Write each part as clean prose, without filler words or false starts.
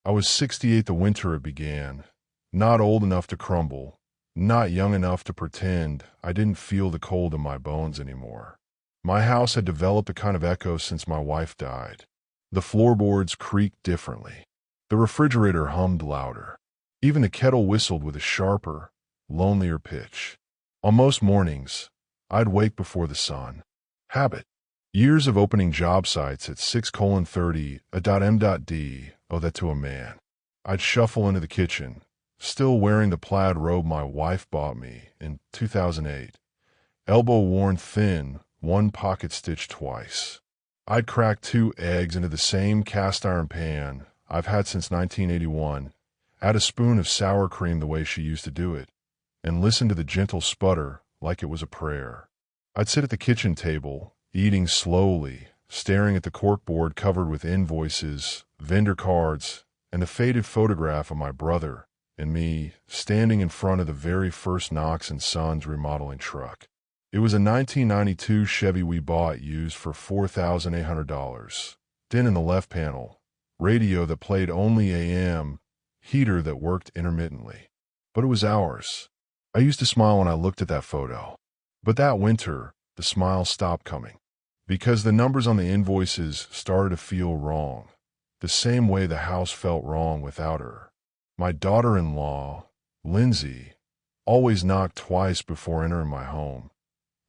I was 68 the winter it began, not old enough to crumble, not young enough to pretend I didn't feel the cold in my bones anymore. My house had developed a kind of echo since my wife died. The floorboards creaked differently. The refrigerator hummed louder. Even the kettle whistled with a sharper, lonelier pitch. On most mornings, I'd wake before the sun. Habit. Years of opening job sites at 6:30 a.m.d. owe that to a man. I'd shuffle into the kitchen, still wearing the plaid robe my wife bought me in 2008, elbow-worn thin, one pocket stitched twice. I'd crack 2 eggs into the same cast-iron pan I've had since 1981, add a spoon of sour cream the way she used to do it, and listen to the gentle sputter like it was a prayer. I'd sit at the kitchen table, eating slowly, staring at the corkboard covered with invoices, vendor cards, and the faded photograph of my brother and me standing in front of the very first Knox & Sons remodeling truck. It was a 1992 Chevy we bought used for $4,800. Din in the left panel, radio that played only AM, heater that worked intermittently. But it was ours. I used to smile when I looked at that photo. But that winter, the smile stopped coming. Because the numbers on the invoices started to feel wrong, the same way the house felt wrong without her. My daughter-in-law, Lindsay, always knocked twice before entering my home.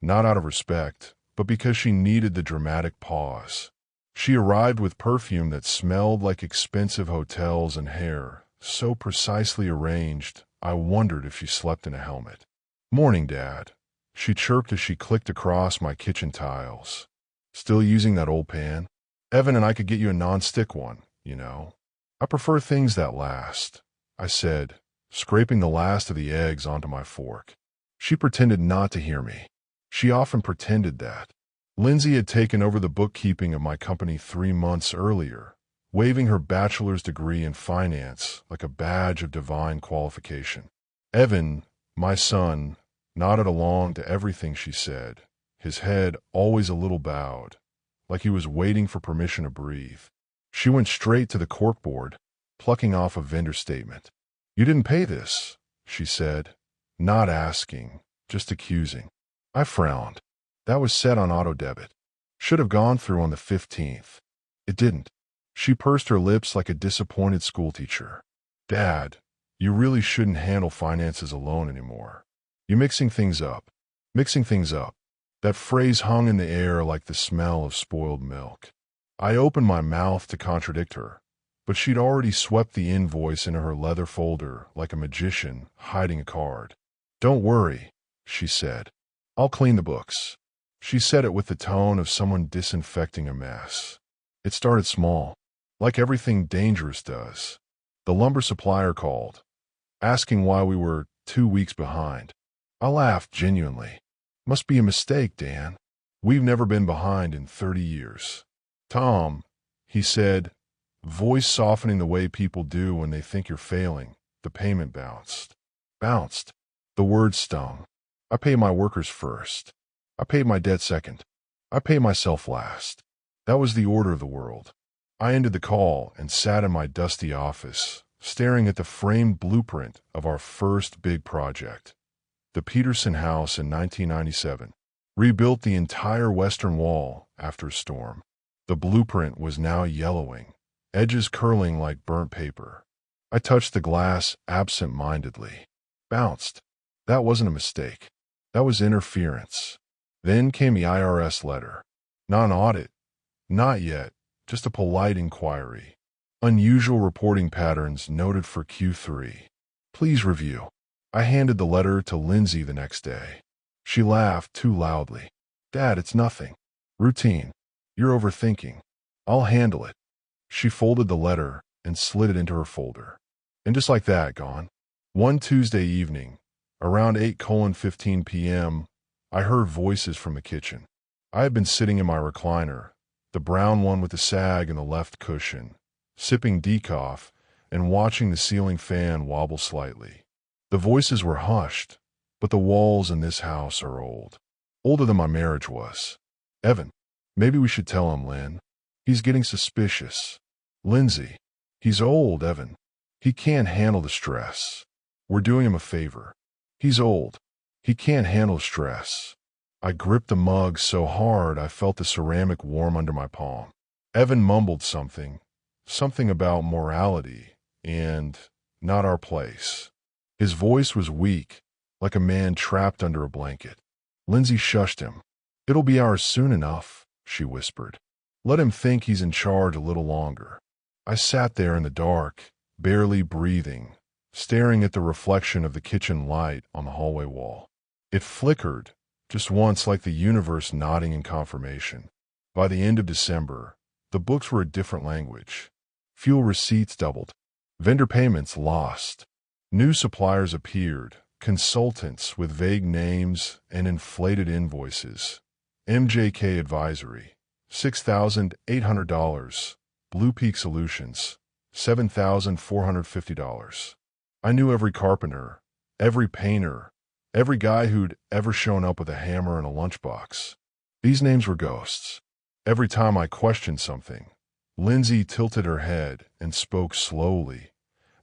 Not out of respect, but because she needed the dramatic pause. She arrived with perfume that smelled like expensive hotels and hair, so precisely arranged, I wondered if she slept in a helmet. "Morning, Dad," she chirped as she clicked across my kitchen tiles. "Still using that old pan? Evan and I could get you a non-stick one, you know. I prefer things that last," I said, scraping the last of the eggs onto my fork. She pretended not to hear me. She often pretended that. Lindsay had taken over the bookkeeping of my company 3 months earlier, waving her bachelor's degree in finance like a badge of divine qualification. Evan, my son, nodded along to everything she said, his head always a little bowed, like he was waiting for permission to breathe. She went straight to the corkboard, plucking off a vendor statement. "You didn't pay this," she said, not asking, just accusing. I frowned. That was set on auto debit. Should have gone through on the 15th. It didn't. She pursed her lips like a disappointed schoolteacher. "Dad, you really shouldn't handle finances alone anymore. You're mixing things up. Mixing things up." That phrase hung in the air like the smell of spoiled milk. I opened my mouth to contradict her, but she'd already swept the invoice into her leather folder like a magician hiding a card. "Don't worry," she said. "I'll clean the books." She said it with the tone of someone disinfecting a mess. It started small, like everything dangerous does. The lumber supplier called, asking why we were 2 weeks behind. I laughed genuinely. "Must be a mistake, Dan. We've never been behind in 30 years. Tom," he said, voice softening the way people do when they think you're failing, "the payment bounced." Bounced. The word stung. I pay my workers first. I paid my debt second. I pay myself last. That was the order of the world. I ended the call and sat in my dusty office, staring at the framed blueprint of our first big project. The Peterson house in 1997. Rebuilt the entire western wall after a storm. The blueprint was now yellowing, edges curling like burnt paper. I touched the glass absent-mindedly. Bounced. That wasn't a mistake. That was interference. Then came the IRS letter. Not an audit. Not yet. Just a polite inquiry. Unusual reporting patterns noted for Q3. Please review. I handed the letter to Lindsay the next day. She laughed too loudly. "Dad, it's nothing. Routine. You're overthinking. I'll handle it." She folded the letter and slid it into her folder. And just like that, gone. One Tuesday evening, around 8:15 p.m., I heard voices from the kitchen. I had been sitting in my recliner, the brown one with the sag in the left cushion, sipping decaf and watching the ceiling fan wobble slightly. The voices were hushed, but the walls in this house are old. Older than my marriage was. "Evan, maybe we should tell him, Lynn. He's getting suspicious." "Lindsay." He's old, Evan. He can't handle the stress. We're doing him a favor. He's old. He can't handle stress. I gripped the mug so hard I felt the ceramic warm under my palm. Evan mumbled something about morality and not our place. His voice was weak, like a man trapped under a blanket. Lindsay shushed him. It'll be ours soon enough, she whispered. Let him think he's in charge a little longer. I sat there in the dark, barely breathing, staring at the reflection of the kitchen light on the hallway wall. It flickered, just once, like the universe nodding in confirmation. By the end of December, the books were a different language. Fuel receipts doubled. Vendor payments lost. New suppliers appeared, consultants with vague names and inflated invoices. MJK Advisory, $6,800. Blue Peak Solutions, $7,450. I knew every carpenter, every painter, every guy who'd ever shown up with a hammer and a lunchbox. These names were ghosts. Every time I questioned something, Lindsay tilted her head and spoke slowly,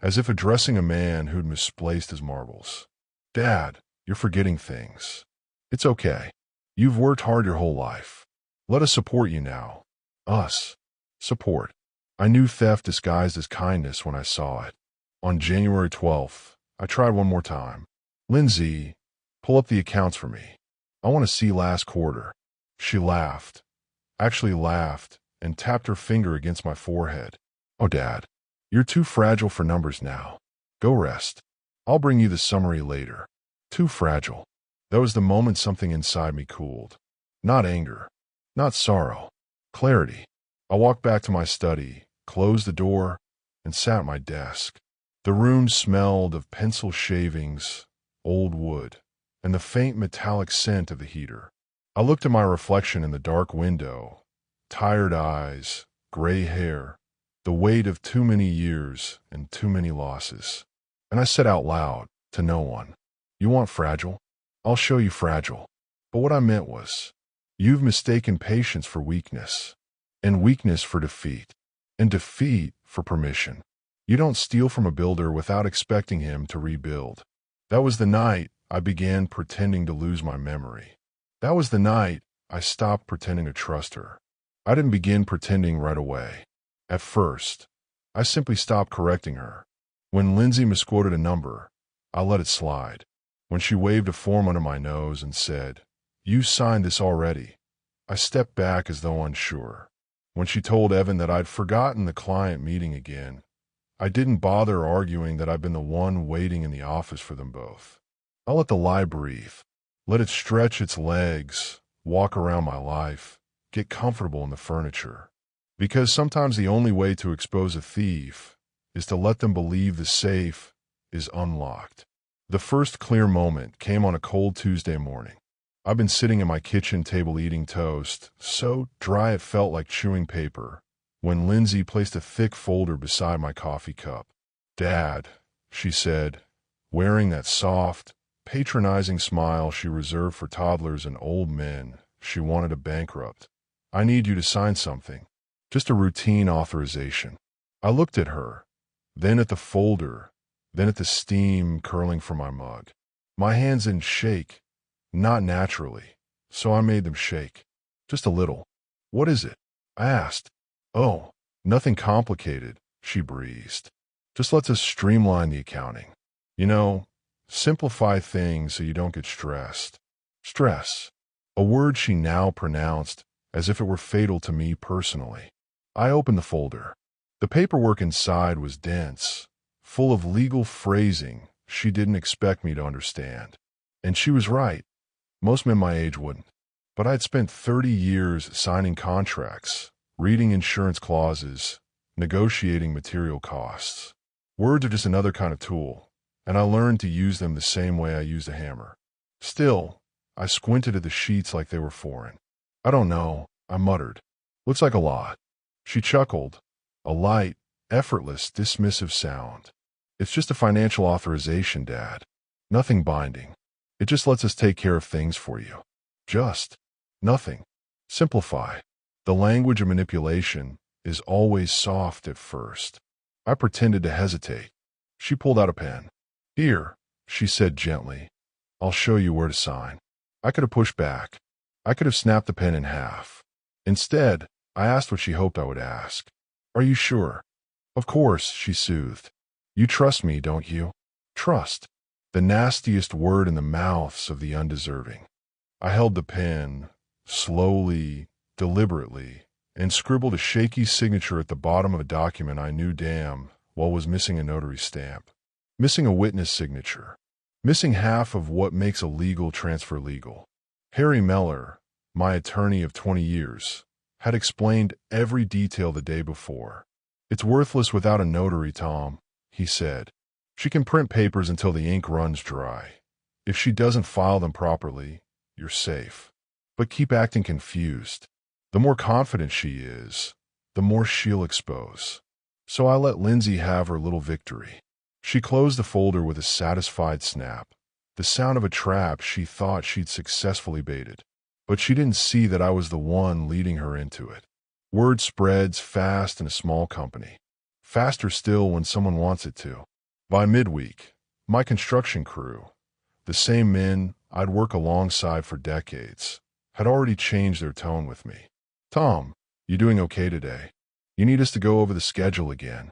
as if addressing a man who'd misplaced his marbles. Dad, you're forgetting things. It's okay. You've worked hard your whole life. Let us support you now. Us. Support. I knew theft disguised as kindness when I saw it. On January 12th, I tried one more time. Lindsay, pull up the accounts for me. I want to see last quarter. She laughed, actually laughed, and tapped her finger against my forehead. Oh, Dad, you're too fragile for numbers now. Go rest. I'll bring you the summary later. Too fragile. That was the moment something inside me cooled. Not anger, not sorrow, clarity. I walked back to my study, closed the door, and sat at my desk. The room smelled of pencil shavings, old wood, and the faint metallic scent of the heater. I looked at my reflection in the dark window. Tired eyes, gray hair, the weight of too many years and too many losses. And I said out loud, to no one, "You want fragile? I'll show you fragile." But what I meant was, you've mistaken patience for weakness, and weakness for defeat, and defeat for permission. You don't steal from a builder without expecting him to rebuild. That was the night I began pretending to lose my memory. That was the night I stopped pretending to trust her. I didn't begin pretending right away. At first, I simply stopped correcting her. When Lindsay misquoted a number, I let it slide. When she waved a form under my nose and said, "You signed this already," I stepped back as though unsure. When she told Evan that I'd forgotten the client meeting again, I didn't bother arguing that I'd been the one waiting in the office for them both. I let the lie breathe, let it stretch its legs, walk around my life, get comfortable in the furniture. Because sometimes the only way to expose a thief is to let them believe the safe is unlocked. The first clear moment came on a cold Tuesday morning. I've been sitting at my kitchen table eating toast, so dry it felt like chewing paper, when Lindsay placed a thick folder beside my coffee cup. "Dad," she said, wearing that soft, patronizing smile she reserved for toddlers and old men she wanted to bankrupt, "I need you to sign something. Just a routine authorization." I looked at her, then at the folder, then at the steam curling from my mug. My hands didn't shake, not naturally, so I made them shake. Just a little. "What is it?" I asked. "Oh, nothing complicated," she breezed. "Just lets us streamline the accounting. You know, simplify things so you don't get stressed." Stress. A word she now pronounced as if it were fatal to me personally. I opened the folder. The paperwork inside was dense, full of legal phrasing she didn't expect me to understand. And she was right. Most men my age wouldn't. But I'd spent 30 years signing contracts, reading insurance clauses, negotiating material costs. Words are just another kind of tool, and I learned to use them the same way I used a hammer. Still, I squinted at the sheets like they were foreign. "I don't know," I muttered. "Looks like a lot." She chuckled, a light, effortless, dismissive sound. "It's just a financial authorization, Dad. Nothing binding. It just lets us take care of things for you. Just. Nothing. Simplify." The language of manipulation is always soft at first. I pretended to hesitate. She pulled out a pen. "Here," she said gently. "I'll show you where to sign." I could have pushed back. I could have snapped the pen in half. Instead, I asked what she hoped I would ask. "Are you sure?" "Of course," she soothed. "You trust me, don't you?" Trust. The nastiest word in the mouths of the undeserving. I held the pen, slowly, deliberately, and scribbled a shaky signature at the bottom of a document I knew damn well was missing a notary stamp, missing a witness signature, missing half of what makes a legal transfer legal. Harry Meller, my attorney of 20 years, had explained every detail the day before. "It's worthless without a notary, Tom," he said. "She can print papers until the ink runs dry. If she doesn't file them properly, you're safe. But keep acting confused. The more confident she is, the more she'll expose." So I let Lindsay have her little victory. She closed the folder with a satisfied snap, the sound of a trap she thought she'd successfully baited. But she didn't see that I was the one leading her into it. Word spreads fast in a small company. Faster still when someone wants it to. By midweek, my construction crew, the same men I'd work alongside for decades, had already changed their tone with me. "Tom, you doing okay today? You need us to go over the schedule again.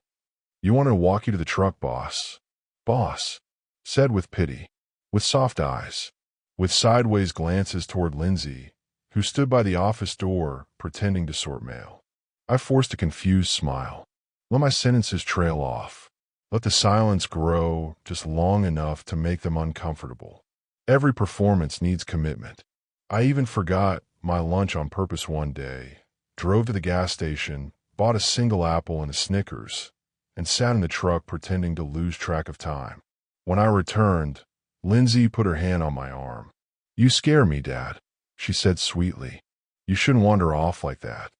You want to walk you to the truck, boss." "Boss," said with pity, with soft eyes, with sideways glances toward Lindsay, who stood by the office door pretending to sort mail. I forced a confused smile. Let my sentences trail off. Let the silence grow just long enough to make them uncomfortable. Every performance needs commitment. I even forgot my lunch on purpose one day, drove to the gas station, bought a single apple and a Snickers, and sat in the truck pretending to lose track of time. When I returned, Lindsay put her hand on my arm. "You scare me, Dad," she said sweetly. "You shouldn't wander off like that.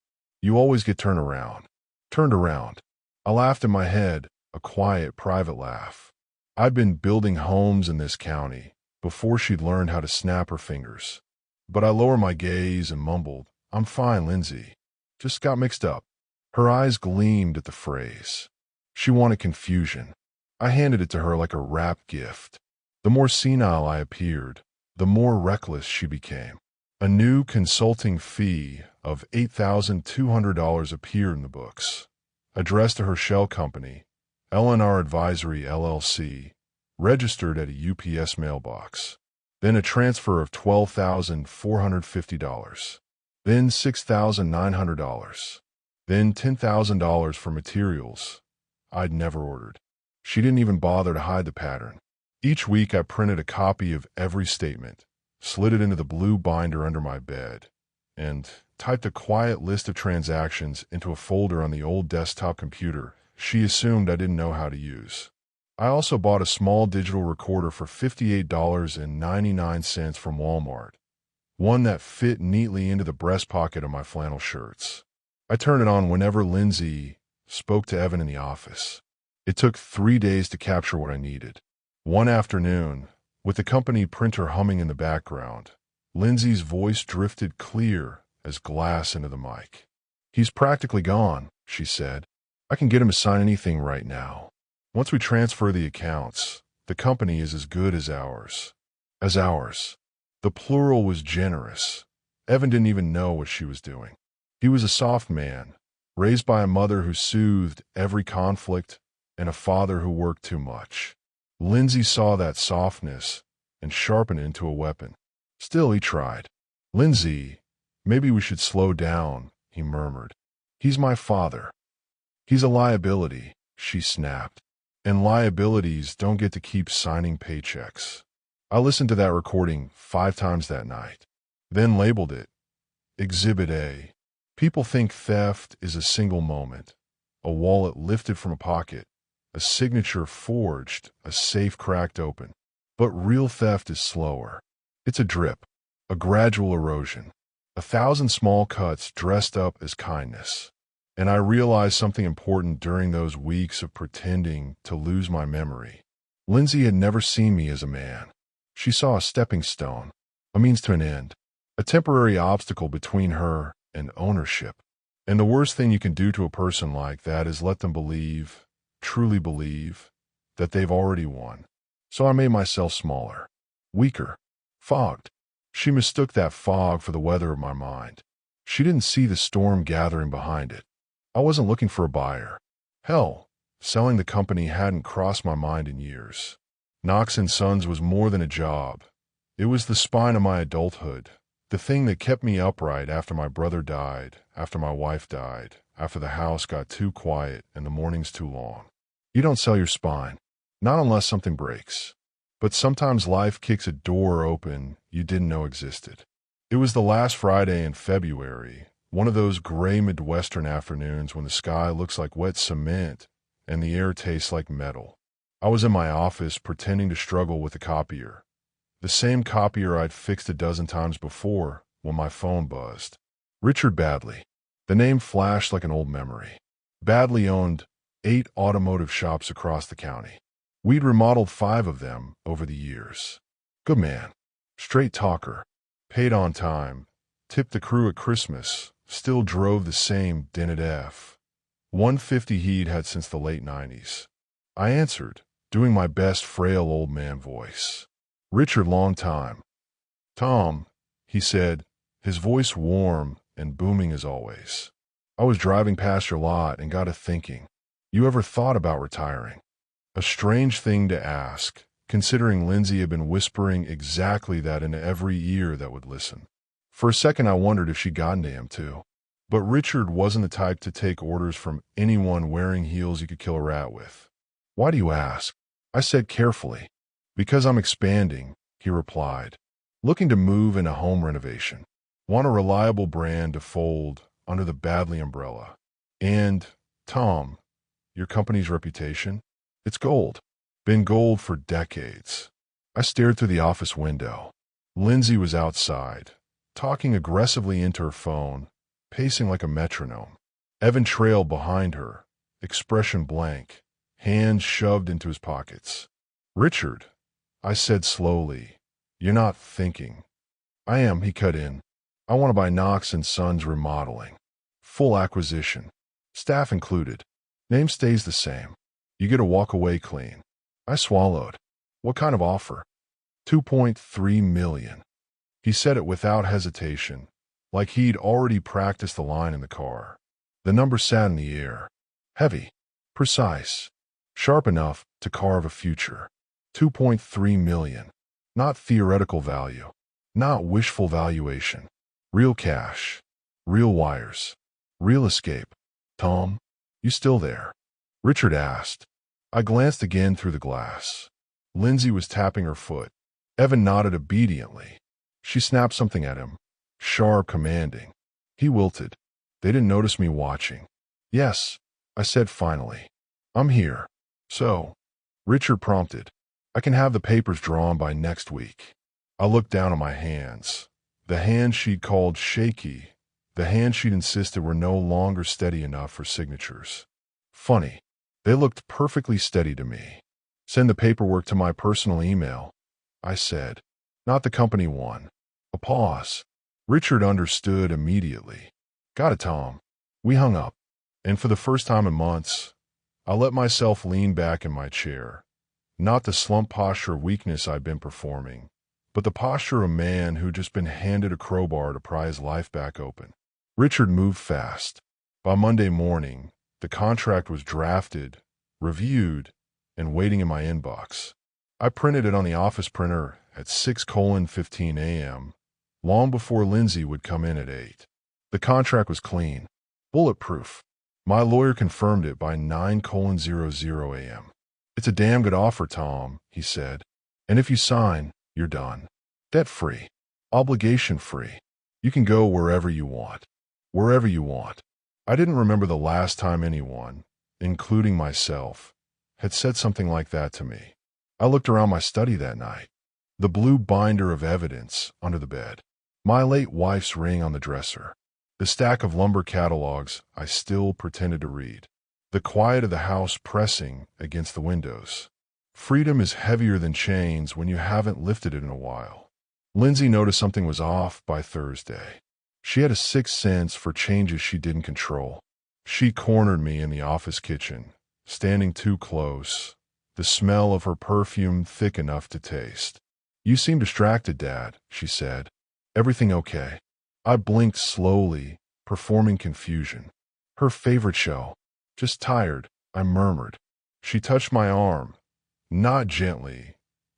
You always get turned around." Turned around. I laughed in my head, a quiet, private laugh. I'd been building homes in this county before she'd learned how to snap her fingers. But I lowered my gaze and mumbled, "I'm fine, Lindsay. Just got mixed up." Her eyes gleamed at the phrase. She wanted confusion. I handed it to her like a wrapped gift. The more senile I appeared, the more reckless she became. A new consulting fee of $8,200 appeared in the books, addressed to her shell company, L&R Advisory LLC, registered at a UPS mailbox. Then a transfer of $12,450. Then $6,900. Then $10,000 for materials I'd never ordered. She didn't even bother to hide the pattern. Each week I printed a copy of every statement, slid it into the blue binder under my bed, and typed a quiet list of transactions into a folder on the old desktop computer she assumed I didn't know how to use. I also bought a small digital recorder for $58.99 from Walmart, one that fit neatly into the breast pocket of my flannel shirts. I turned it on whenever Lindsay spoke to Evan in the office. It took 3 days to capture what I needed. One afternoon, with the company printer humming in the background, Lindsay's voice drifted clear as glass into the mic. "He's practically gone," she said. "I can get him to sign anything right now. Once we transfer the accounts, the company is as good as ours." As ours. The plural was generous. Evan didn't even know what she was doing. He was a soft man, raised by a mother who soothed every conflict and a father who worked too much. Lindsay saw that softness and sharpened it into a weapon. Still, he tried. "Lindsay, maybe we should slow down," he murmured. "He's my father." "He's a liability," she snapped. "And liabilities don't get to keep signing paychecks." I listened to that recording 5 times that night, then labeled it Exhibit A. People think theft is a single moment, a wallet lifted from a pocket, a signature forged, a safe cracked open. But real theft is slower. It's a drip, a gradual erosion, 1,000 small cuts dressed up as kindness. And I realized something important during those weeks of pretending to lose my memory. Lindsay had never seen me as a man. She saw a stepping stone, a means to an end, a temporary obstacle between her and ownership. And the worst thing you can do to a person like that is let them believe, truly believe that they've already won. So I made myself smaller, weaker, fogged. She mistook that fog for the weather of my mind. She didn't see the storm gathering behind it. I wasn't looking for a buyer. Hell, selling the company hadn't crossed my mind in years. Knox & Sons was more than a job. It was the spine of my adulthood, the thing that kept me upright after my brother died, after my wife died, after the house got too quiet and the mornings too long. You don't sell your spine, not unless something breaks. But sometimes life kicks a door open you didn't know existed. It was the last Friday in February, one of those gray Midwestern afternoons when the sky looks like wet cement and the air tastes like metal. I was in my office pretending to struggle with the copier. The same copier I'd fixed a dozen times before when my phone buzzed. Richard Badley. The name flashed like an old memory. Badley owned 8 automotive shops across the county. We'd remodeled 5 of them over the years. Good man. Straight talker. Paid on time. Tipped the crew at Christmas. Still drove the same dented F-150 he'd had since the late 90s. I answered, doing my best frail old man voice. Richard, long time. Tom, he said, his voice warm and booming as always. I was driving past your lot and got to thinking, you ever thought about retiring? A strange thing to ask, considering Lindsay had been whispering exactly that into every ear that would listen. For a second I wondered if she'd gotten to him too. But Richard wasn't the type to take orders from anyone wearing heels you could kill a rat with. Why do you ask? I said carefully. Because I'm expanding, he replied. Looking to move in a home renovation. Want a reliable brand to fold under the Badley umbrella. And, Tom, your company's reputation? It's gold. Been gold for decades. I stared through the office window. Lindsay was outside, talking aggressively into her phone, pacing like a metronome. Evan trailed behind her, expression blank, hands shoved into his pockets. Richard, I said slowly, you're not thinking. I am, he cut in. I want to buy Knox & Sons remodeling. Full acquisition. Staff included. Name stays the same. You get to walk away clean. I swallowed. What kind of offer? $2.3 million. He said it without hesitation, like he'd already practiced the line in the car. The number sat in the air. Heavy. Precise. Sharp enough to carve a future. $2.3 million. Not theoretical value. Not wishful valuation. Real cash. Real wires. Real escape. Tom, you still there? Richard asked. I glanced again through the glass. Lindsay was tapping her foot. Evan nodded obediently. She snapped something at him. Sharp, commanding. He wilted. They didn't notice me watching. Yes, I said finally. I'm here. So, Richard prompted. I can have the papers drawn by next week. I looked down at my hands. The hands she'd called shaky. The hands she'd insisted were no longer steady enough for signatures. Funny. They looked perfectly steady to me. Send the paperwork to my personal email, I said. Not the company one. A pause. Richard understood immediately. Got it, Tom. We hung up. And for the first time in months, I let myself lean back in my chair. Not the slump posture of weakness I'd been performing, but the posture of a man who'd just been handed a crowbar to pry his life back open. Richard moved fast. By Monday morning, the contract was drafted, reviewed, and waiting in my inbox. I printed it on the office printer at 6:15 a.m., long before Lindsay would come in at 8. The contract was clean, bulletproof. My lawyer confirmed it by 9:00 a.m. It's a damn good offer, Tom, he said. And if you sign, you're done. Debt-free. Obligation-free. You can go wherever you want. Wherever you want. I didn't remember the last time anyone, including myself, had said something like that to me. I looked around my study that night. The blue binder of evidence under the bed. My late wife's ring on the dresser. The stack of lumber catalogs I still pretended to read. The quiet of the house pressing against the windows. Freedom is heavier than chains when you haven't lifted it in a while. Lindsay noticed something was off by Thursday. She had a sixth sense for changes she didn't control. She cornered me in the office kitchen, standing too close, the smell of her perfume thick enough to taste. "You seem distracted, Dad," she said. "Everything okay?" I blinked slowly, performing confusion. "Her favorite show. Just tired," I murmured. She touched my arm, not gently,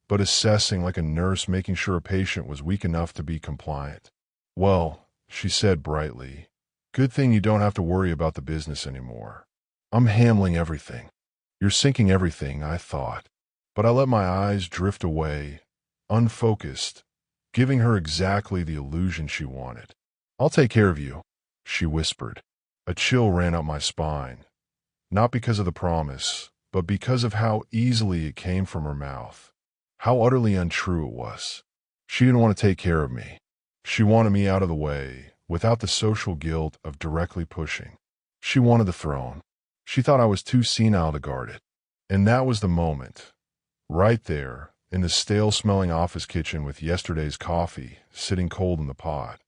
but assessing like a nurse making sure a patient was weak enough to be compliant. "Well," she said brightly, "good thing you don't have to worry about the business anymore. I'm handling everything." "You're sinking everything," I thought, but I let my eyes drift away, unfocused, giving her exactly the illusion she wanted. "I'll take care of you," she whispered. A chill ran up my spine, not because of the promise, but because of how easily it came from her mouth, how utterly untrue it was. She didn't want to take care of me. She wanted me out of the way, without the social guilt of directly pushing. She wanted the throne. She thought I was too senile to guard it. And that was the moment, right there, in the stale-smelling office kitchen with yesterday's coffee sitting cold in the pot,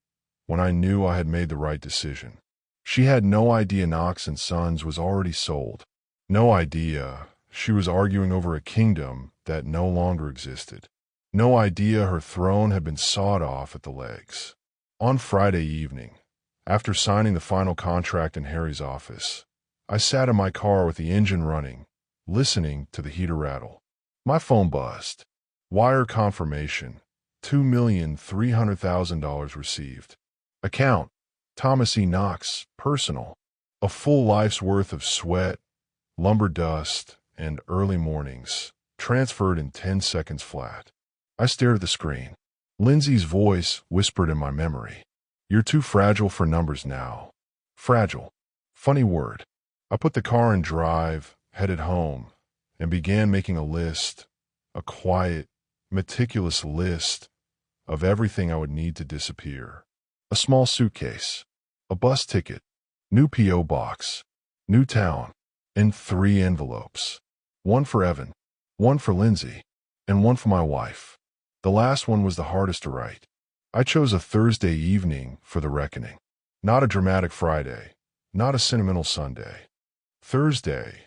when I knew I had made the right decision. She had no idea Knox and Sons was already sold. No idea she was arguing over a kingdom that no longer existed. No idea her throne had been sawed off at the legs. On Friday evening, after signing the final contract in Harry's office, I sat in my car with the engine running, listening to the heater rattle. My phone buzzed. Wire confirmation. $2,300,000 received. Account. Thomas E. Knox, personal. A full life's worth of sweat, lumber dust, and early mornings, transferred in 10 seconds flat. I stared at the screen. Lindsay's voice whispered in my memory. "You're too fragile for numbers now." Fragile. Funny word. I put the car in drive, headed home, and began making a list, a quiet, meticulous list of everything I would need to disappear. A small suitcase, a bus ticket, new P.O. box, new town, and 3 envelopes. One for Evan, one for Lindsay, and one for my wife. The last one was the hardest to write. I chose a Thursday evening for the reckoning. Not a dramatic Friday, not a sentimental Sunday. Thursday,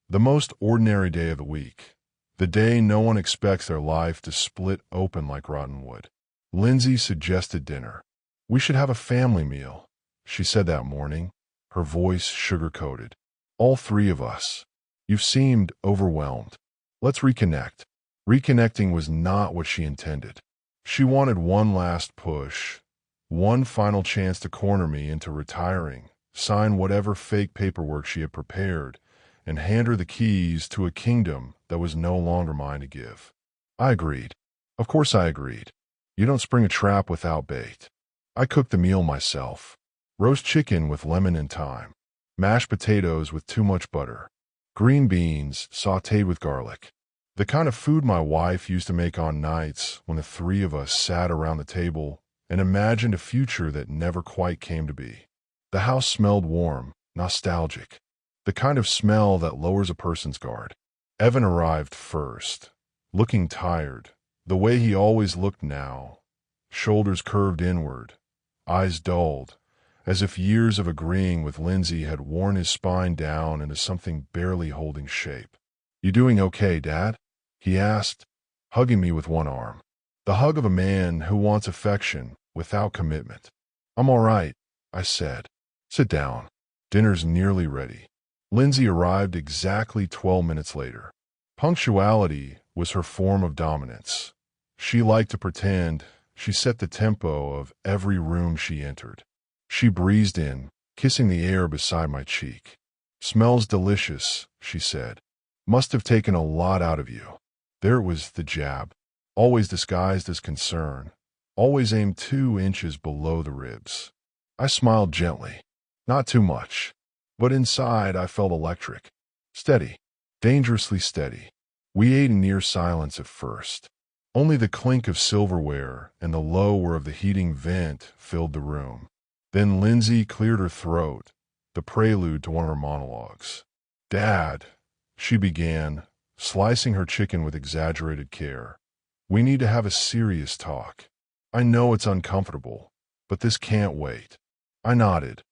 the most ordinary day of the week. The day no one expects their life to split open like rotten wood. Lindsay suggested dinner. "We should have a family meal," she said that morning, her voice sugar-coated. "All 3 of us. You've seemed overwhelmed. Let's reconnect." Reconnecting was not what she intended. She wanted one last push, one final chance to corner me into retiring, sign whatever fake paperwork she had prepared, and hand her the keys to a kingdom that was no longer mine to give. I agreed. Of course I agreed. You don't spring a trap without bait. I cooked the meal myself. Roast chicken with lemon and thyme. Mashed potatoes with too much butter. Green beans sautéed with garlic. The kind of food my wife used to make on nights when the 3 of us sat around the table and imagined a future that never quite came to be. The house smelled warm, nostalgic. The kind of smell that lowers a person's guard. Evan arrived first, looking tired, the way he always looked now. Shoulders curved inward, eyes dulled, as if years of agreeing with Lindsay had worn his spine down into something barely holding shape. "You doing okay, Dad?" he asked, hugging me with one arm. The hug of a man who wants affection without commitment. "I'm all right," I said. "Sit down. Dinner's nearly ready." Lindsay arrived exactly 12 minutes later. Punctuality was her form of dominance. She liked to pretend she set the tempo of every room she entered. She breezed in, kissing the air beside my cheek. "Smells delicious," she said. "Must have taken a lot out of you." There was the jab, always disguised as concern, always aimed 2 inches below the ribs. I smiled gently. Not too much, but inside I felt electric. Steady, dangerously steady. We ate in near silence at first. Only the clink of silverware and the low whir of the heating vent filled the room. Then Lindsay cleared her throat, the prelude to one of her monologues. "Dad," she began, slicing her chicken with exaggerated care, "we need to have a serious talk. I know it's uncomfortable, but this can't wait." I nodded,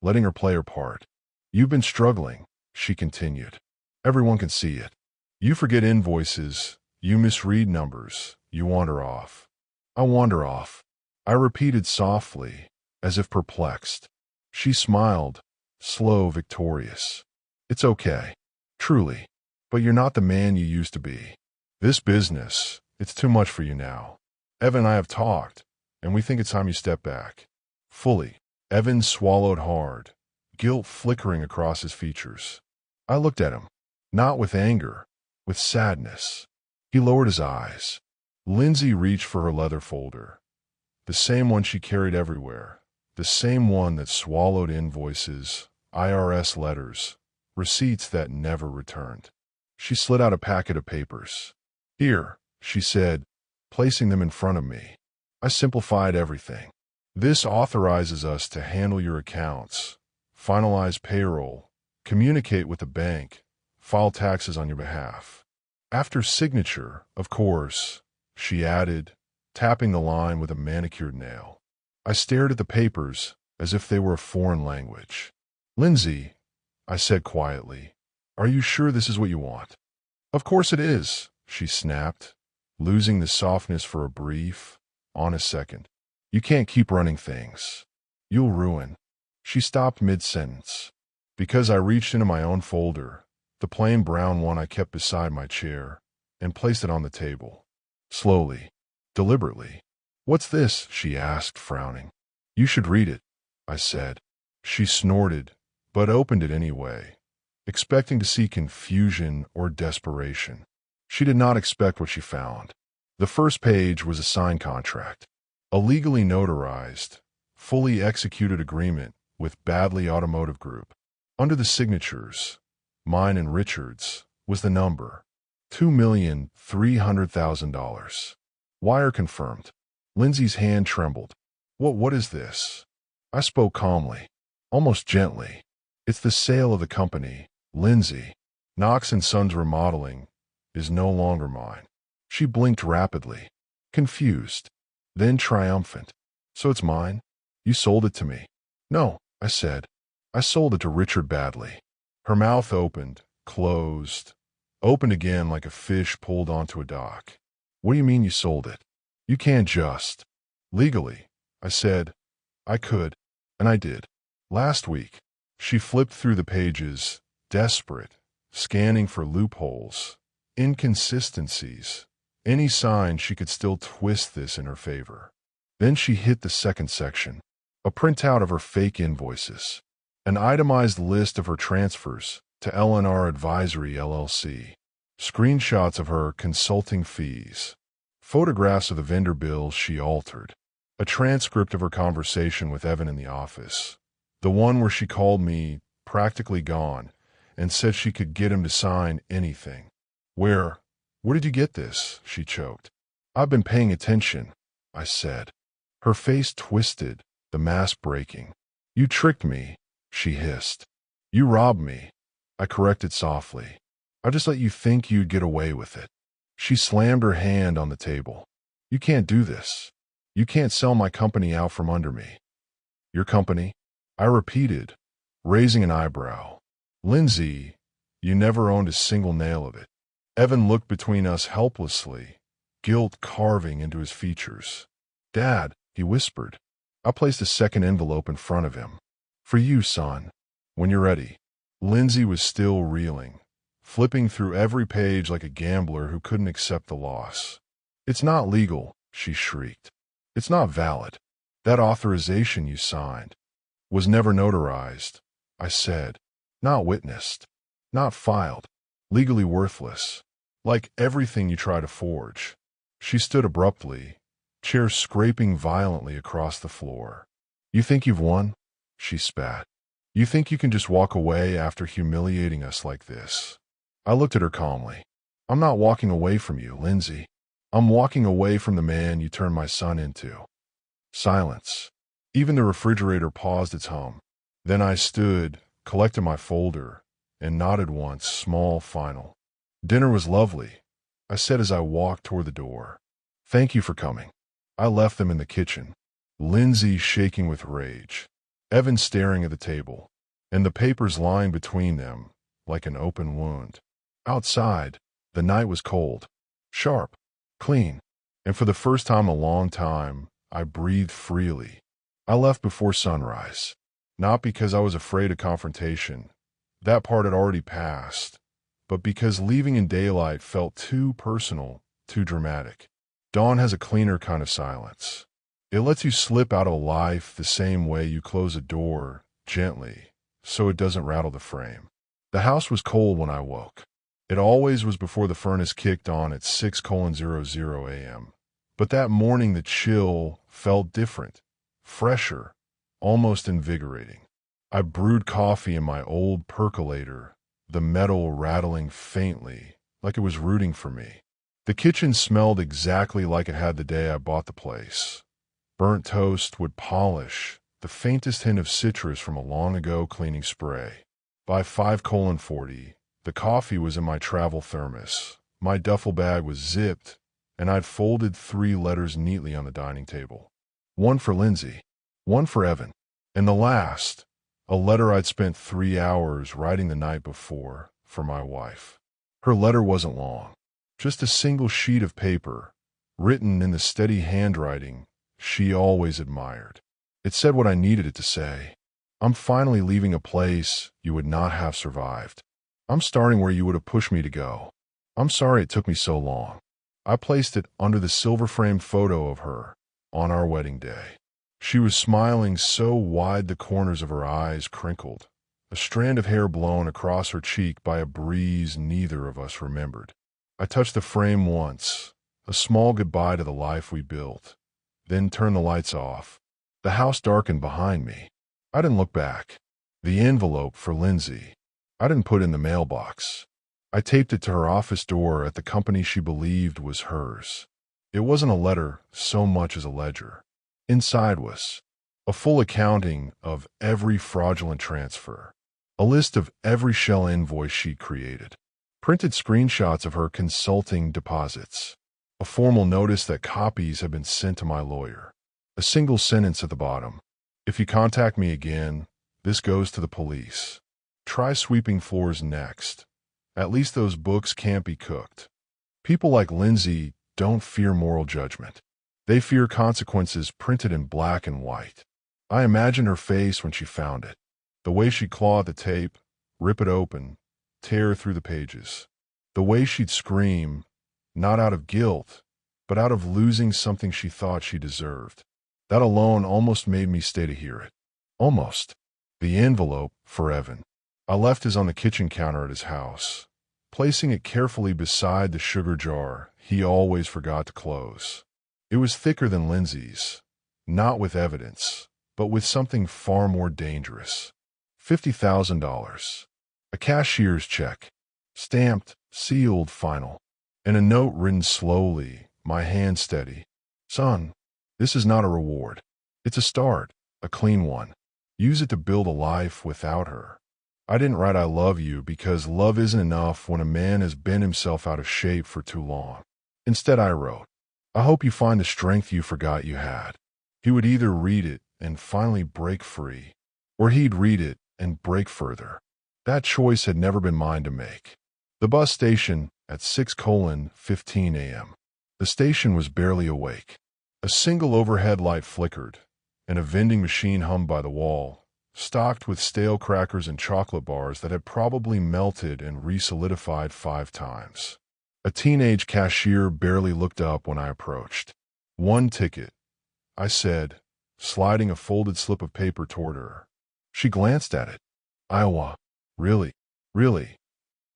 letting her play her part. "You've been struggling," she continued. Everyone can see it. You forget invoices, you misread numbers, you wander off. I wander off, I repeated softly, as if perplexed. She smiled, slow, victorious. It's okay. Truly. But you're not the man you used to be. This business, it's too much for you now. Evan and I have talked, and we think it's time you step back. Fully. Evan swallowed hard, guilt flickering across his features. I looked at him, not with anger, with sadness. He lowered his eyes. Lindsay reached for her leather folder. The same one she carried everywhere. The same one that swallowed invoices, IRS letters, receipts that never returned. She slid out a packet of papers. Here, she said, placing them in front of me. I simplified everything. This authorizes us to handle your accounts, finalize payroll, communicate with the bank, file taxes on your behalf. After signature, of course, she added, tapping the line with a manicured nail. I stared at the papers as if they were a foreign language. Lindsay, I said quietly, are you sure this is what you want? Of course it is, she snapped, losing the softness for a brief, honest second. You can't keep running things. You'll ruin. She stopped mid-sentence. Because I reached into my own folder, the plain brown one I kept beside my chair, and placed it on the table. Slowly, deliberately. What's this? She asked, frowning. You should read it, I said. She snorted, but opened it anyway, expecting to see confusion or desperation. She did not expect what she found. The first page was a signed contract. A legally notarized, fully executed agreement with Badley Automotive Group. Under the signatures, mine and Richard's, was the number, $2,300,000. Wire confirmed. Lindsay's hand trembled. What is this? I spoke calmly, almost gently. It's the sale of the company, Lindsay. Knox & Sons Remodeling is no longer mine. She blinked rapidly, confused, then triumphant. So it's mine? You sold it to me. No, I said. I sold it to Richard Badley. Her mouth opened, closed, opened again like a fish pulled onto a dock. What do you mean you sold it? You can't just. Legally, I said. I could, and I did. Last week. She flipped through the pages, desperate, scanning for loopholes, inconsistencies, any sign she could still twist this in her favor. Then she hit the second section, a printout of her fake invoices, an itemized list of her transfers to L&R Advisory LLC, screenshots of her consulting fees, photographs of the vendor bills she altered, a transcript of her conversation with Evan in the office, the one where she called me practically gone and said she could get him to sign anything. Where did you get this? She choked. I've been paying attention, I said. Her face twisted, the mask breaking. You tricked me, she hissed. You robbed me, I corrected softly. I just let you think you'd get away with it. She slammed her hand on the table. You can't do this. You can't sell my company out from under me. Your company? I repeated, raising an eyebrow. Lindsay, you never owned a single nail of it. Evan looked between us helplessly, guilt carving into his features. Dad, he whispered. I placed a second envelope in front of him. For you, son. When you're ready. Lindsay was still reeling, flipping through every page like a gambler who couldn't accept the loss. It's not legal, she shrieked. It's not valid. That authorization you signed was never notarized, I said. Not witnessed. Not filed. Legally worthless. Like everything you try to forge. She stood abruptly, chair scraping violently across the floor. You think you've won? She spat. You think you can just walk away after humiliating us like this? I looked at her calmly. I'm not walking away from you, Lindsay. I'm walking away from the man you turned my son into. Silence. Even the refrigerator paused its hum. Then I stood, collected my folder, and nodded once, small, final. Dinner was lovely, I said as I walked toward the door. Thank you for coming. I left them in the kitchen, Lindsay shaking with rage, Evan staring at the table, and the papers lying between them like an open wound. Outside, the night was cold, sharp, clean, and for the first time in a long time, I breathed freely. I left before sunrise, not because I was afraid of confrontation. That part had already passed, but because leaving in daylight felt too personal, too dramatic. Dawn has a cleaner kind of silence. It lets you slip out of life the same way you close a door, gently, so it doesn't rattle the frame. The house was cold when I woke. It always was before the furnace kicked on at 6:00 a.m. But that morning the chill felt different, fresher, almost invigorating. I brewed coffee in my old percolator, the metal rattling faintly, like it was rooting for me. The kitchen smelled exactly like it had the day I bought the place. Burnt toast would polish, the faintest hint of citrus from a long-ago cleaning spray. By 5:40, the coffee was in my travel thermos. My duffel bag was zipped, and I'd folded 3 letters neatly on the dining table. One for Lindsay, one for Evan, and the last, a letter I'd spent 3 hours writing the night before, for my wife. Her letter wasn't long, just a single sheet of paper, written in the steady handwriting she always admired. It said what I needed it to say. I'm finally leaving a place you would not have survived. I'm starting where you would have pushed me to go. I'm sorry it took me so long. I placed it under the silver-framed photo of her on our wedding day. She was smiling so wide the corners of her eyes crinkled, a strand of hair blown across her cheek by a breeze neither of us remembered. I touched the frame once, a small goodbye to the life we built, then turned the lights off. The house darkened behind me. I didn't look back. The envelope for Lindsay, I didn't put in the mailbox. I taped it to her office door at the company she believed was hers. It wasn't a letter so much as a ledger. Inside was a full accounting of every fraudulent transfer, a list of every shell invoice she'd created, printed screenshots of her consulting deposits, a formal notice that copies had been sent to my lawyer, a single sentence at the bottom. If you contact me again, this goes to the police. Try sweeping floors next. At least those books can't be cooked. People like Lindsay don't fear moral judgment. They fear consequences printed in black and white. I imagined her face when she found it. The way she'd claw at the tape, rip it open, tear through the pages. The way she'd scream, not out of guilt, but out of losing something she thought she deserved. That alone almost made me stay to hear it. Almost. The envelope for Evan. I left his on the kitchen counter at his house, placing it carefully beside the sugar jar he always forgot to close. It was thicker than Lindsay's, not with evidence, but with something far more dangerous. $50,000. A cashier's check, stamped, sealed, final, and a note written slowly, my hand steady. Son, this is not a reward. It's a start, a clean one. Use it to build a life without her. I didn't write I love you because love isn't enough when a man has bent himself out of shape for too long. Instead, I wrote, I hope you find the strength you forgot you had. He would either read it and finally break free, or he'd read it and break further. That choice had never been mine to make. The bus station at 6:15 a.m. The station was barely awake. A single overhead light flickered, and a vending machine hummed by the wall, stocked with stale crackers and chocolate bars that had probably melted and re-solidified 5 times. A teenage cashier barely looked up when I approached. 1 ticket, I said, sliding a folded slip of paper toward her. She glanced at it. Iowa. Really? Really?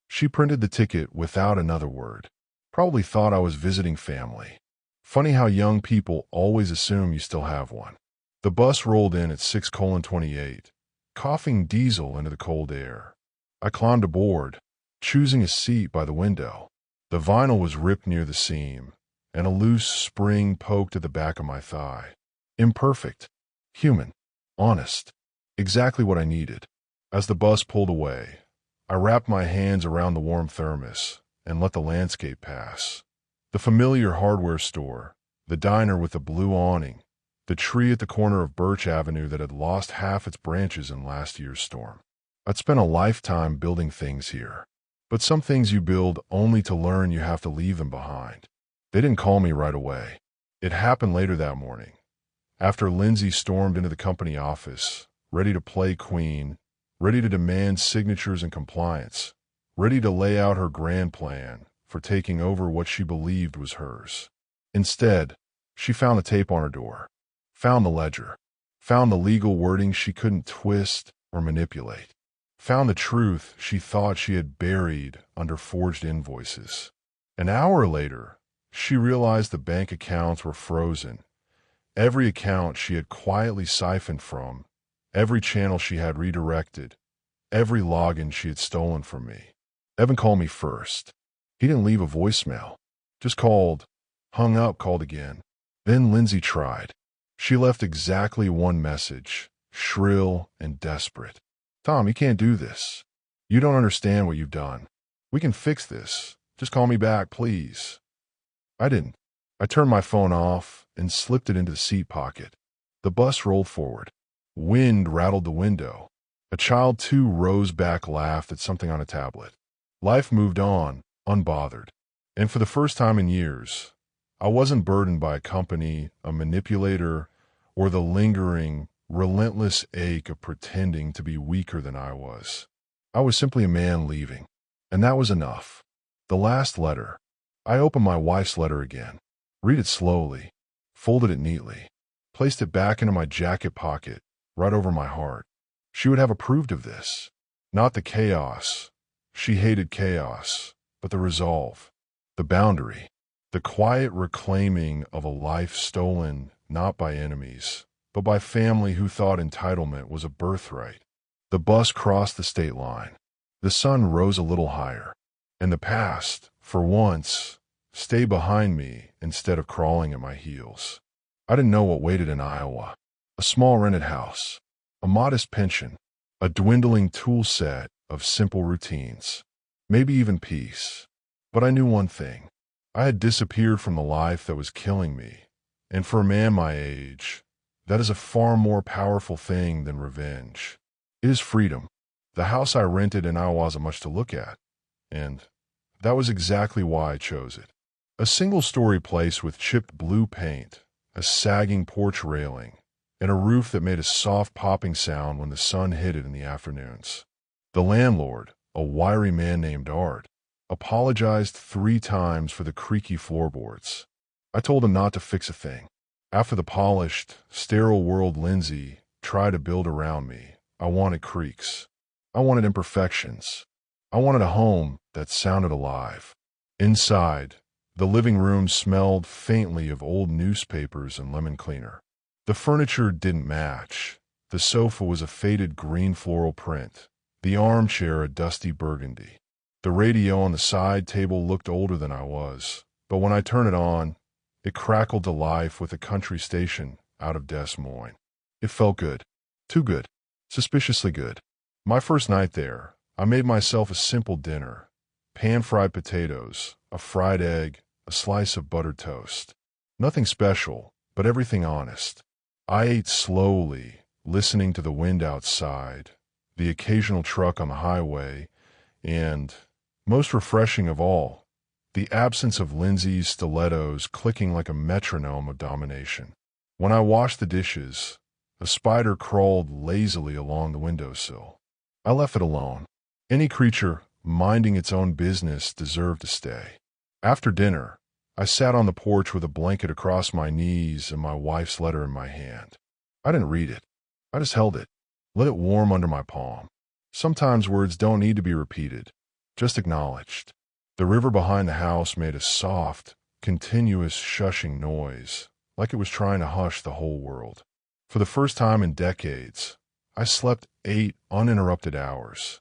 She printed the ticket without another word. Probably thought I was visiting family. Funny how young people always assume you still have one. The bus rolled in at 6:28, coughing diesel into the cold air. I climbed aboard, choosing a seat by the window. The vinyl was ripped near the seam, and a loose spring poked at the back of my thigh. Imperfect, human, honest, exactly what I needed. As the bus pulled away, I wrapped my hands around the warm thermos and let the landscape pass. The familiar hardware store, the diner with the blue awning, the tree at the corner of Birch Avenue that had lost half its branches in last year's storm. I'd spent a lifetime building things here. But some things you build only to learn you have to leave them behind. They didn't call me right away. It happened later that morning, after Lindsay stormed into the company office, ready to play queen, ready to demand signatures and compliance, ready to lay out her grand plan for taking over what she believed was hers. Instead, she found the tape on her door, found the ledger, found the legal wording she couldn't twist or manipulate, found the truth she thought she had buried under forged invoices. An hour later, she realized the bank accounts were frozen. Every account she had quietly siphoned from, every channel she had redirected, every login she had stolen from me. Evan called me first. He didn't leave a voicemail, just called, hung up, called again. Then Lindsay tried. She left exactly one message, shrill and desperate. Tom, you can't do this. You don't understand what you've done. We can fix this. Just call me back, please. I didn't. I turned my phone off and slipped it into the seat pocket. The bus rolled forward. Wind rattled the window. A child, too, rose back, laughed at something on a tablet. Life moved on, unbothered. And for the first time in years, I wasn't burdened by a company, a manipulator, or the lingering, relentless ache of pretending to be weaker than I was. I was simply a man leaving. And that was enough. The last letter. I opened my wife's letter again. Read it slowly, folded it neatly, placed it back into my jacket pocket, right over my heart. She would have approved of this. Not the chaos. She hated chaos, but the resolve, the boundary, the quiet reclaiming of a life stolen not by enemies, but by family who thought entitlement was a birthright. The bus crossed the state line. The sun rose a little higher, and the past, for once, stayed behind me instead of crawling at my heels. I didn't know what waited in Iowa. A small rented house, a modest pension, a dwindling tool set of simple routines, maybe even peace. But I knew one thing. I had disappeared from the life that was killing me, and for a man my age, that is a far more powerful thing than revenge. It is freedom. The house I rented in Iowa wasn't much to look at, and that was exactly why I chose it. A single-story place with chipped blue paint, a sagging porch railing, and a roof that made a soft popping sound when the sun hit it in the afternoons. The landlord, a wiry man named Art, apologized 3 times for the creaky floorboards. I told him not to fix a thing. After the polished, sterile world Lindsay tried to build around me, I wanted creaks. I wanted imperfections. I wanted a home that sounded alive. Inside, the living room smelled faintly of old newspapers and lemon cleaner. The furniture didn't match. The sofa was a faded green floral print, the armchair a dusty burgundy. The radio on the side table looked older than I was, but when I turned it on, it crackled to life with a country station out of Des Moines. It felt good. Too good. Suspiciously good. My first night there, I made myself a simple dinner. Pan-fried potatoes, a fried egg, a slice of buttered toast. Nothing special, but everything honest. I ate slowly, listening to the wind outside, the occasional truck on the highway, and, most refreshing of all, the absence of Lindsay's stilettos clicking like a metronome of domination. When I washed the dishes, a spider crawled lazily along the windowsill. I left it alone. Any creature minding its own business deserved to stay. After dinner, I sat on the porch with a blanket across my knees and my wife's letter in my hand. I didn't read it. I just held it, let it warm under my palm. Sometimes words don't need to be repeated, just acknowledged. The river behind the house made a soft, continuous shushing noise, like it was trying to hush the whole world. For the first time in decades, I slept 8 uninterrupted hours.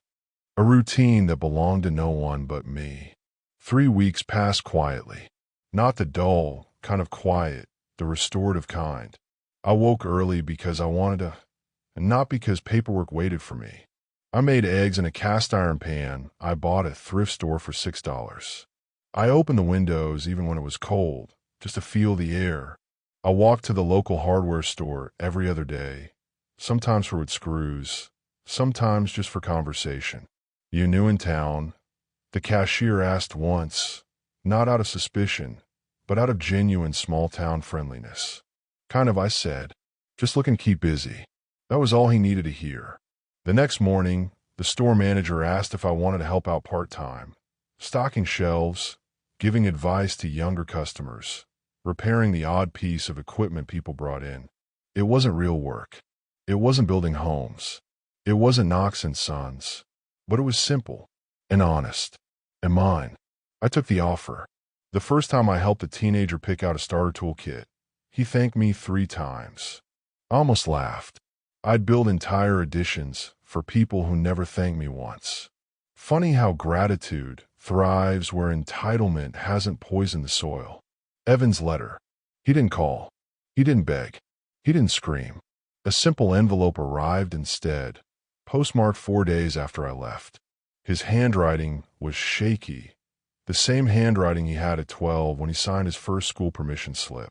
A routine that belonged to no one but me. 3 weeks passed quietly. Not the dull, kind of quiet, the restorative kind. I woke early because I wanted to, and not because paperwork waited for me. I made eggs in a cast-iron pan I bought at a thrift store for $6. I opened the windows even when it was cold, just to feel the air. I walked to the local hardware store every other day, sometimes for wood screws, sometimes just for conversation. You new in town, The cashier asked once, not out of suspicion, but out of genuine small-town friendliness. Kind of, I said. Just looking to keep busy. That was all he needed to hear. The next morning, the store manager asked if I wanted to help out part-time, stocking shelves, giving advice to younger customers, repairing the odd piece of equipment people brought in. It wasn't real work. It wasn't building homes. It wasn't Knox and Sons. But it was simple and honest and mine. I took the offer. The first time I helped a teenager pick out a starter toolkit, he thanked me 3 times. I almost laughed. I'd build entire editions for people who never thanked me once. Funny how gratitude thrives where entitlement hasn't poisoned the soil. Evan's letter. He didn't call. He didn't beg. He didn't scream. A simple envelope arrived instead, postmarked 4 days after I left. His handwriting was shaky, the same handwriting he had at 12 when he signed his first school permission slip.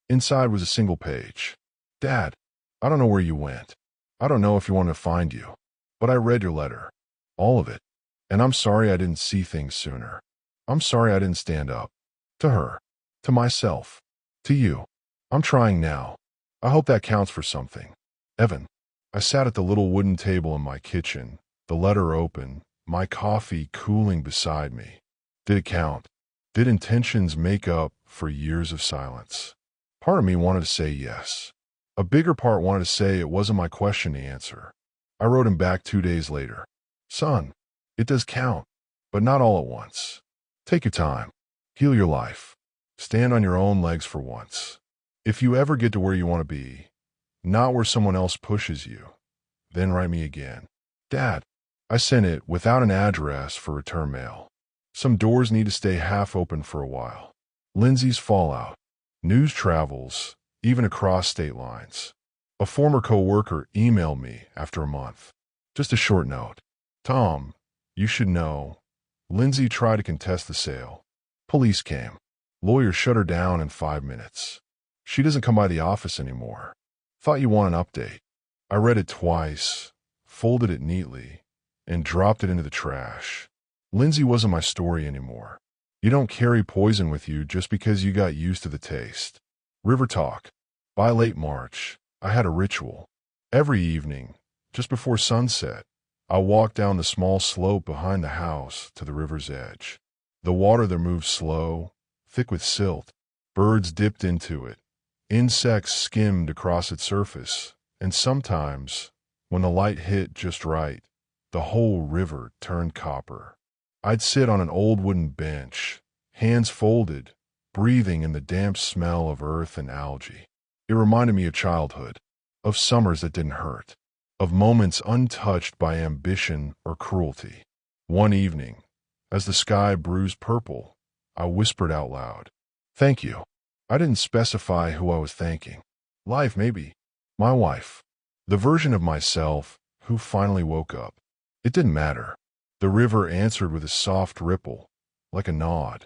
Inside was a single page. Dad, I don't know where you went. I don't know if you want to find you. But I read your letter. All of it. And I'm sorry I didn't see things sooner. I'm sorry I didn't stand up. To her. To myself. To you. I'm trying now. I hope that counts for something. Evan. I sat at the little wooden table in my kitchen, the letter open, my coffee cooling beside me. Did it count? Did intentions make up for years of silence? Part of me wanted to say yes. A bigger part wanted to say it wasn't my question to answer. I wrote him back 2 days later. Son, it does count, but not all at once. Take your time. Heal your life. Stand on your own legs for once. If you ever get to where you want to be, not where someone else pushes you, then write me again. Dad, I sent it without an address for return mail. Some doors need to stay half open for a while. Lindsay's fallout. News travels, even across state lines. A former co-worker emailed me after a month. Just a short note. Tom, you should know. Lindsay tried to contest the sale. Police came. Lawyer shut her down in 5 minutes. She doesn't come by the office anymore. Thought you want an update. I read it twice, folded it neatly, and dropped it into the trash. Lindsay wasn't my story anymore. You don't carry poison with you just because you got used to the taste. River talk. By late March, I had a ritual. Every evening, just before sunset, I walked down the small slope behind the house to the river's edge. The water there moved slow, thick with silt. Birds dipped into it. Insects skimmed across its surface. And sometimes, when the light hit just right, the whole river turned copper. I'd sit on an old wooden bench, hands folded, breathing in the damp smell of earth and algae. It reminded me of childhood, of summers that didn't hurt, of moments untouched by ambition or cruelty. One evening, as the sky bruised purple, I whispered out loud, "Thank you." I didn't specify who I was thanking. Life, maybe. My wife. The version of myself who finally woke up. It didn't matter. The river answered with a soft ripple, like a nod.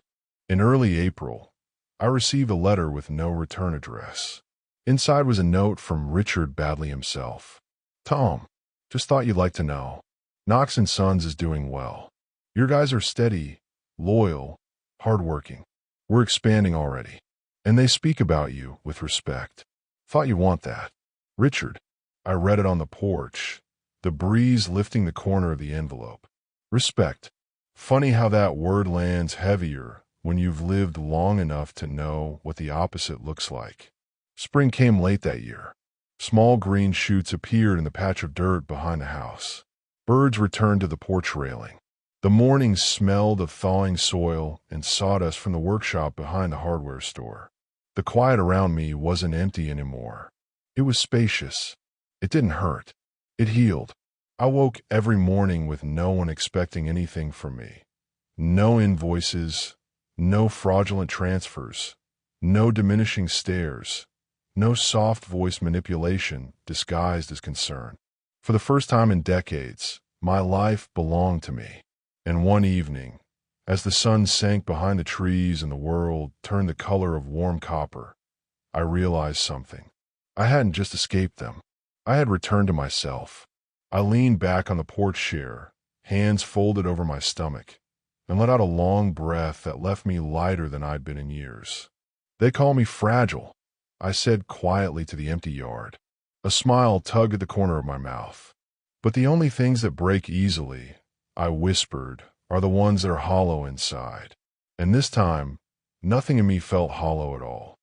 In early April, I received a letter with no return address. Inside was a note from Richard Badley himself. Tom, just thought you'd like to know. Knox and Sons is doing well. Your guys are steady, loyal, hardworking. We're expanding already. And they speak about you with respect. Thought you'd want that. Richard. I read it on the porch, the breeze lifting the corner of the envelope. Respect. Funny how that word lands heavier when you've lived long enough to know what the opposite looks like. Spring came late that year. Small green shoots appeared in the patch of dirt behind the house. Birds returned to the porch railing. The morning smelled of thawing soil and sawdust from the workshop behind the hardware store. The quiet around me wasn't empty anymore. It was spacious. It didn't hurt. It healed. I woke every morning with no one expecting anything from me. No invoices, no fraudulent transfers, no diminishing stares, no soft voice manipulation disguised as concern. For the first time in decades, my life belonged to me. And one evening, as the sun sank behind the trees and the world turned the color of warm copper, I realized something. I hadn't just escaped them. I had returned to myself. I leaned back on the porch chair, hands folded over my stomach, and let out a long breath that left me lighter than I'd been in years. "They call me fragile," I said quietly to the empty yard. A smile tugged at the corner of my mouth. "But the only things that break easily," I whispered, "are the ones that are hollow inside." And this time, nothing in me felt hollow at all.